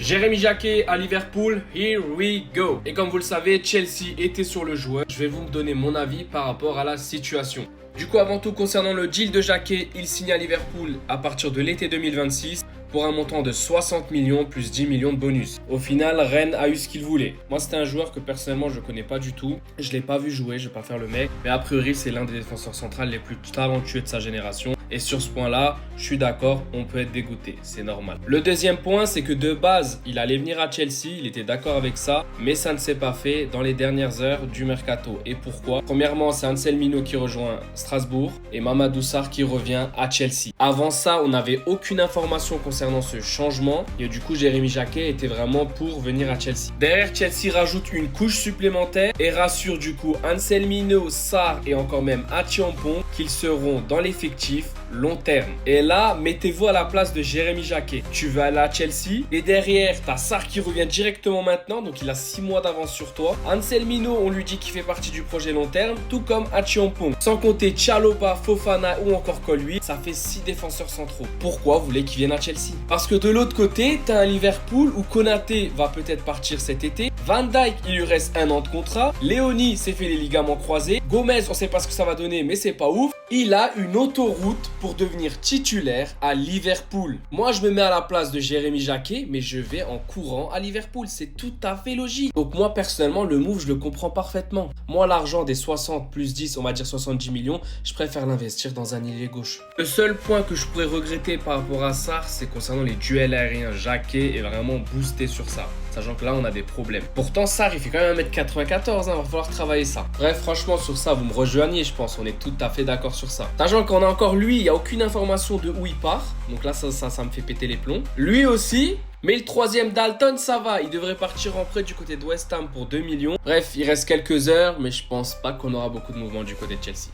Jérémy Jacquet à Liverpool, here we go. Et comme vous le savez, Chelsea était sur le joueur. Je vais vous donner mon avis par rapport à la situation. Du coup, avant tout, concernant le deal de Jacquet, il signe à Liverpool à partir de l'été 2026 pour un montant de 60 millions plus 10 millions de bonus. Au final, Rennes a eu ce qu'il voulait. Moi, c'était un joueur que personnellement, je ne connais pas du tout. Je ne l'ai pas vu jouer, je ne vais pas faire le mec. Mais a priori, c'est l'un des défenseurs centrales les plus talentueux de sa génération. Et sur ce point-là, je suis d'accord, on peut être dégoûté, c'est normal. Le deuxième point, c'est que de base, il allait venir à Chelsea, il était d'accord avec ça, mais ça ne s'est pas fait dans les dernières heures du mercato. Et pourquoi? Premièrement, c'est Anselmino qui rejoint Strasbourg et Mamadou Sarr qui revient à Chelsea. Avant ça, on n'avait aucune information concernant ce changement et du coup, Jérémy Jacquet était vraiment pour venir à Chelsea. Derrière, Chelsea rajoute une couche supplémentaire et rassure du coup Anselmino, Sarr et encore même Acheampong qu'ils seront dans l'effectif long terme. Et là, mettez-vous à la place de Jérémy Jacquet. Tu veux aller à Chelsea et derrière, t'as Sarr qui revient directement maintenant, donc il a 6 mois d'avance sur toi. Anselmino, on lui dit qu'il fait partie du projet long terme, tout comme Acheampong. Sans compter Chalobah, Fofana ou encore Colwill, ça fait 6 défenseurs centraux. Pourquoi vous voulez qu'ils viennent à Chelsea? Parce que de l'autre côté, t'as un Liverpool où Konaté va peut-être partir cet été. Van Dijk, il lui reste 1 an de contrat. Léoni s'est fait les ligaments croisés. Gomez, on sait pas ce que ça va donner, mais c'est pas ouf. Il a une autoroute pour devenir titulaire à Liverpool. Moi, je me mets à la place de Jérémy Jacquet, mais je vais en courant à Liverpool. C'est tout à fait logique. Donc moi, personnellement, le move, je le comprends parfaitement. Moi, l'argent des 60 plus 10, on va dire 70 millions, je préfère l'investir dans un ailier gauche. Le seul point que je pourrais regretter par rapport à Sarr, c'est concernant les duels aériens. Jacquet est vraiment boosté sur ça. Sachant que là, on a des problèmes. Pourtant, Sarr, il fait quand même 1m94, hein, va falloir travailler ça. Bref, franchement, sur ça, vous me rejoignez, je pense. On est tout à fait d'accord sur ça. Sachant qu'on a encore lui, il n'y a aucune information de où il part. Donc là, ça me fait péter les plombs. Lui aussi. Mais le troisième, Dalton, ça va. Il devrait partir en prêt du côté de West Ham pour 2 millions. Bref, il reste quelques heures, mais je pense pas qu'on aura beaucoup de mouvements du côté de Chelsea.